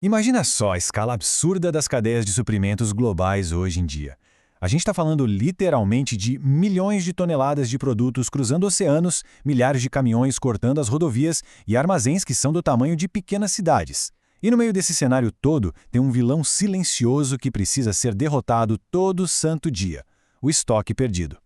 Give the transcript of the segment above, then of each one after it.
Imagina só a escala absurda das cadeias de suprimentos globais hoje em dia. A gente está falando literalmente de milhões de toneladas de produtos cruzando oceanos, milhares de caminhões cortando as rodovias e armazéns que são do tamanho de pequenas cidades. E no meio desse cenário todo, tem um vilão silencioso que precisa ser derrotado todo santo dia: o estoque perdido.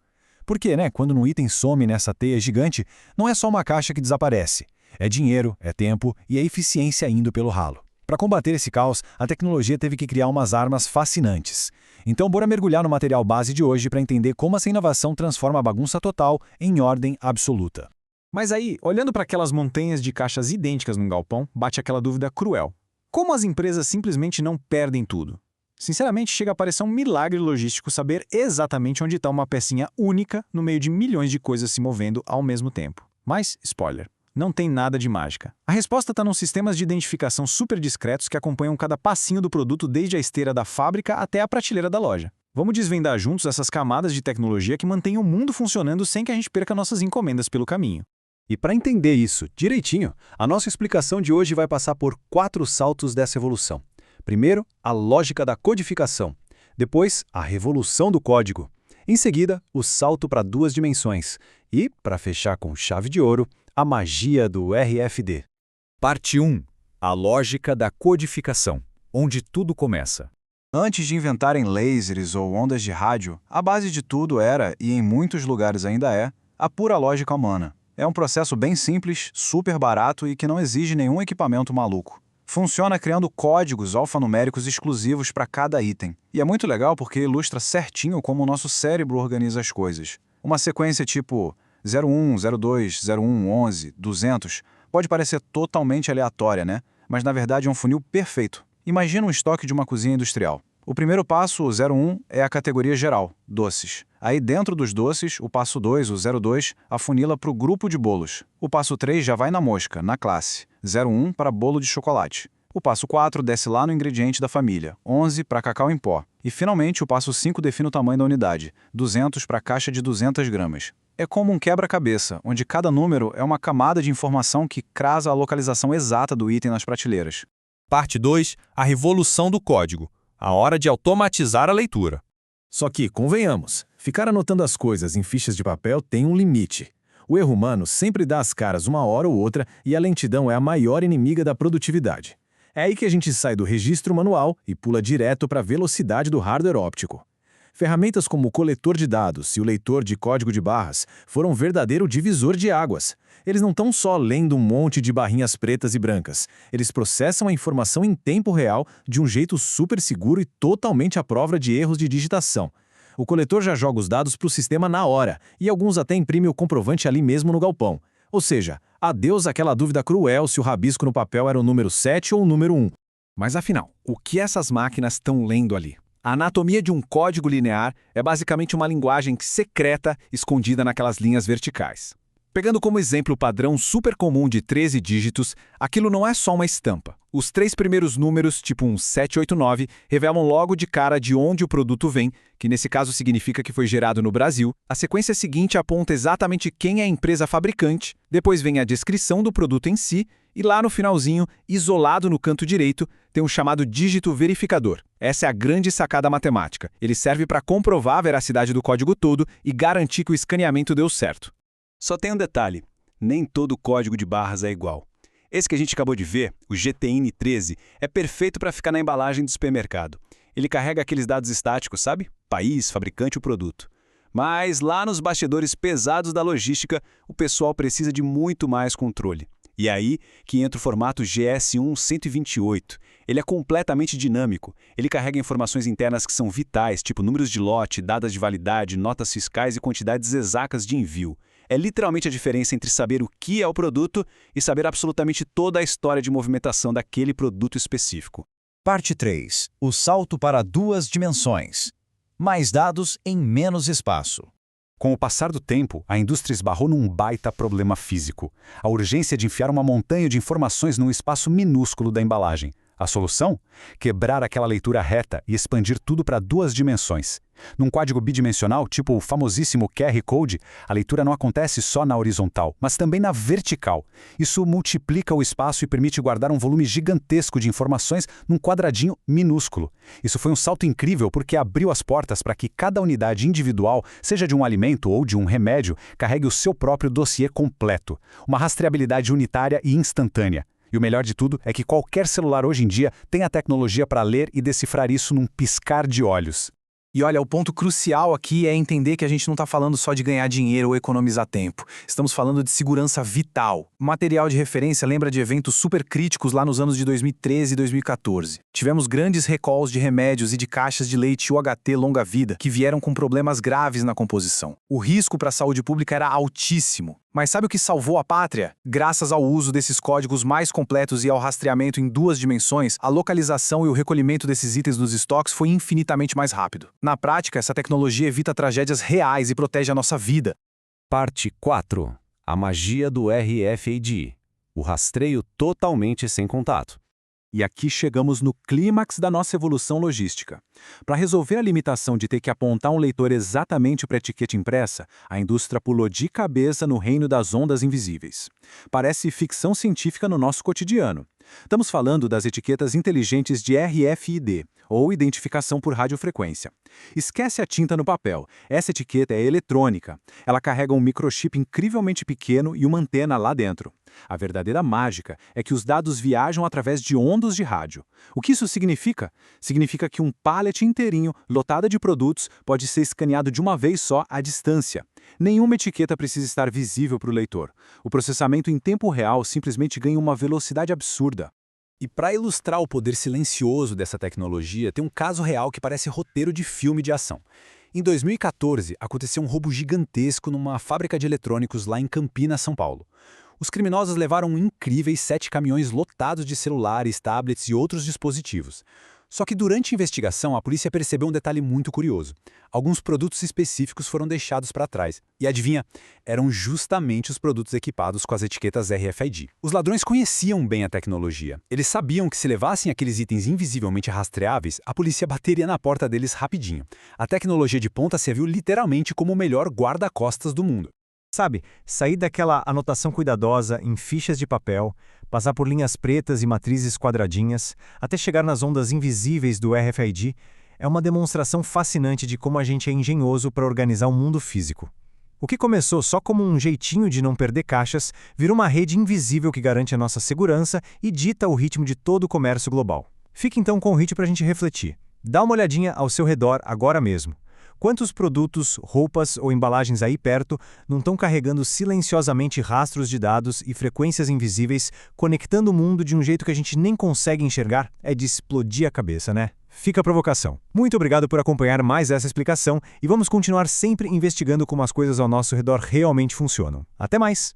Porque, quando um item some nessa teia gigante, não é só uma caixa que desaparece. É dinheiro, é tempo e é eficiência indo pelo ralo. Para combater esse caos, a tecnologia teve que criar umas armas fascinantes. Então, bora mergulhar no material base de hoje para entender como essa inovação transforma a bagunça total em ordem absoluta. Mas aí, olhando para aquelas montanhas de caixas idênticas num galpão, bate aquela dúvida cruel. Como as empresas simplesmente não perdem tudo? Sinceramente, chega a parecer um milagre logístico saber exatamente onde está uma pecinha única no meio de milhões de coisas se movendo ao mesmo tempo. Mas, spoiler, não tem nada de mágica. A resposta está nos sistemas de identificação super discretos que acompanham cada passinho do produto desde a esteira da fábrica até a prateleira da loja. Vamos desvendar juntos essas camadas de tecnologia que mantêm o mundo funcionando sem que a gente perca nossas encomendas pelo caminho. E para entender isso direitinho, a nossa explicação de hoje vai passar por 4 saltos dessa evolução. Primeiro, a lógica da codificação. Depois, a revolução do código. Em seguida, o salto para 2 dimensões. E, para fechar com chave de ouro, a magia do RFD. Parte 1. A lógica da codificação, onde tudo começa. Antes de inventarem lasers ou ondas de rádio, a base de tudo era, e em muitos lugares ainda é, a pura lógica humana. É um processo bem simples, super barato e que não exige nenhum equipamento maluco. Funciona criando códigos alfanuméricos exclusivos para cada item. E é muito legal porque ilustra certinho como o nosso cérebro organiza as coisas. Uma sequência tipo 01, 02, 01, 11, 200 pode parecer totalmente aleatória, Mas na verdade é um funil perfeito. Imagina um estoque de uma cozinha industrial. O primeiro passo, o 01, é a categoria geral, doces. Aí dentro dos doces, o passo 2, o 02, afunila para o grupo de bolos. O passo 3 já vai na mosca, na classe. 01 para bolo de chocolate. O passo 4 desce lá no ingrediente da família, 11 para cacau em pó. E finalmente o passo 5 define o tamanho da unidade, 200 para caixa de 200 gramas. É como um quebra-cabeça, onde cada número é uma camada de informação que crasa a localização exata do item nas prateleiras. Parte 2. A revolução do código. A hora de automatizar a leitura. Só que, convenhamos, ficar anotando as coisas em fichas de papel tem um limite. O erro humano sempre dá as caras uma hora ou outra e a lentidão é a maior inimiga da produtividade. É aí que a gente sai do registro manual e pula direto para a velocidade do hardware óptico. Ferramentas como o coletor de dados e o leitor de código de barras foram um verdadeiro divisor de águas. Eles não estão só lendo um monte de barrinhas pretas e brancas. Eles processam a informação em tempo real de um jeito super seguro e totalmente à prova de erros de digitação. O coletor já joga os dados para o sistema na hora, e alguns até imprimem o comprovante ali mesmo no galpão. Ou seja, adeus aquela dúvida cruel se o rabisco no papel era o número 7 ou o número 1. Mas afinal, o que essas máquinas estão lendo ali? A anatomia de um código linear é basicamente uma linguagem secreta escondida naquelas linhas verticais. Pegando como exemplo o padrão super comum de 13 dígitos, aquilo não é só uma estampa. Os 3 primeiros números, tipo um 789, revelam logo de cara de onde o produto vem, que nesse caso significa que foi gerado no Brasil. A sequência seguinte aponta exatamente quem é a empresa fabricante, depois vem a descrição do produto em si, e lá no finalzinho, isolado no canto direito, tem um chamado dígito verificador. Essa é a grande sacada matemática. Ele serve para comprovar a veracidade do código todo e garantir que o escaneamento deu certo. Só tem um detalhe, nem todo código de barras é igual. Esse que a gente acabou de ver, o GTN13, é perfeito para ficar na embalagem do supermercado. Ele carrega aqueles dados estáticos, sabe? País, fabricante e o produto. Mas lá nos bastidores pesados da logística, o pessoal precisa de muito mais controle. E é aí que entra o formato GS1-128. Ele é completamente dinâmico. Ele carrega informações internas que são vitais, tipo números de lote, datas de validade, notas fiscais e quantidades exatas de envio. É literalmente a diferença entre saber o que é o produto e saber absolutamente toda a história de movimentação daquele produto específico. Parte 3. O salto para 2 dimensões. Mais dados em menos espaço. Com o passar do tempo, a indústria esbarrou num baita problema físico. A urgência de enfiar uma montanha de informações num espaço minúsculo da embalagem. A solução? Quebrar aquela leitura reta e expandir tudo para 2 dimensões. Num código bidimensional, tipo o famosíssimo QR Code, a leitura não acontece só na horizontal, mas também na vertical. Isso multiplica o espaço e permite guardar um volume gigantesco de informações num quadradinho minúsculo. Isso foi um salto incrível porque abriu as portas para que cada unidade individual, seja de um alimento ou de um remédio, carregue o seu próprio dossiê completo. Uma rastreabilidade unitária e instantânea. E o melhor de tudo é que qualquer celular hoje em dia tem a tecnologia para ler e decifrar isso num piscar de olhos. E olha, o ponto crucial aqui é entender que a gente não está falando só de ganhar dinheiro ou economizar tempo. Estamos falando de segurança vital. O material de referência lembra de eventos super críticos lá nos anos de 2013 e 2014. Tivemos grandes recalls de remédios e de caixas de leite UHT longa-vida que vieram com problemas graves na composição. O risco para a saúde pública era altíssimo. Mas sabe o que salvou a pátria? Graças ao uso desses códigos mais completos e ao rastreamento em 2 dimensões, a localização e o recolhimento desses itens nos estoques foi infinitamente mais rápido. Na prática, essa tecnologia evita tragédias reais e protege a nossa vida. Parte 4. A magia do RFID. O rastreio totalmente sem contato. E aqui chegamos no clímax da nossa evolução logística. Para resolver a limitação de ter que apontar um leitor exatamente para a etiqueta impressa, a indústria pulou de cabeça no reino das ondas invisíveis. Parece ficção científica no nosso cotidiano. Estamos falando das etiquetas inteligentes de RFID, ou identificação por radiofrequência. Esquece a tinta no papel. Essa etiqueta é eletrônica. Ela carrega um microchip incrivelmente pequeno e uma antena lá dentro. A verdadeira mágica é que os dados viajam através de ondas de rádio. O que isso significa? Significa que um pallet inteirinho, lotado de produtos, pode ser escaneado de uma vez só à distância. Nenhuma etiqueta precisa estar visível para o leitor. O processamento em tempo real simplesmente ganha uma velocidade absurda. E para ilustrar o poder silencioso dessa tecnologia, tem um caso real que parece roteiro de filme de ação. Em 2014, aconteceu um roubo gigantesco numa fábrica de eletrônicos lá em Campinas, São Paulo. Os criminosos levaram incríveis 7 caminhões lotados de celulares, tablets e outros dispositivos. Só que durante a investigação, a polícia percebeu um detalhe muito curioso. Alguns produtos específicos foram deixados para trás. E adivinha? Eram justamente os produtos equipados com as etiquetas RFID. Os ladrões conheciam bem a tecnologia. Eles sabiam que se levassem aqueles itens invisivelmente rastreáveis, a polícia bateria na porta deles rapidinho. A tecnologia de ponta serviu literalmente como o melhor guarda-costas do mundo. Sabe, sair daquela anotação cuidadosa em fichas de papel, passar por linhas pretas e matrizes quadradinhas, até chegar nas ondas invisíveis do RFID, é uma demonstração fascinante de como a gente é engenhoso para organizar o mundo físico. O que começou só como um jeitinho de não perder caixas, virou uma rede invisível que garante a nossa segurança e dita o ritmo de todo o comércio global. Fique então com o ritmo para a gente refletir. Dá uma olhadinha ao seu redor agora mesmo. Quantos produtos, roupas ou embalagens aí perto não estão carregando silenciosamente rastros de dados e frequências invisíveis, conectando o mundo de um jeito que a gente nem consegue enxergar? É de explodir a cabeça, né? Fica a provocação. Muito obrigado por acompanhar mais essa explicação e vamos continuar sempre investigando como as coisas ao nosso redor realmente funcionam. Até mais!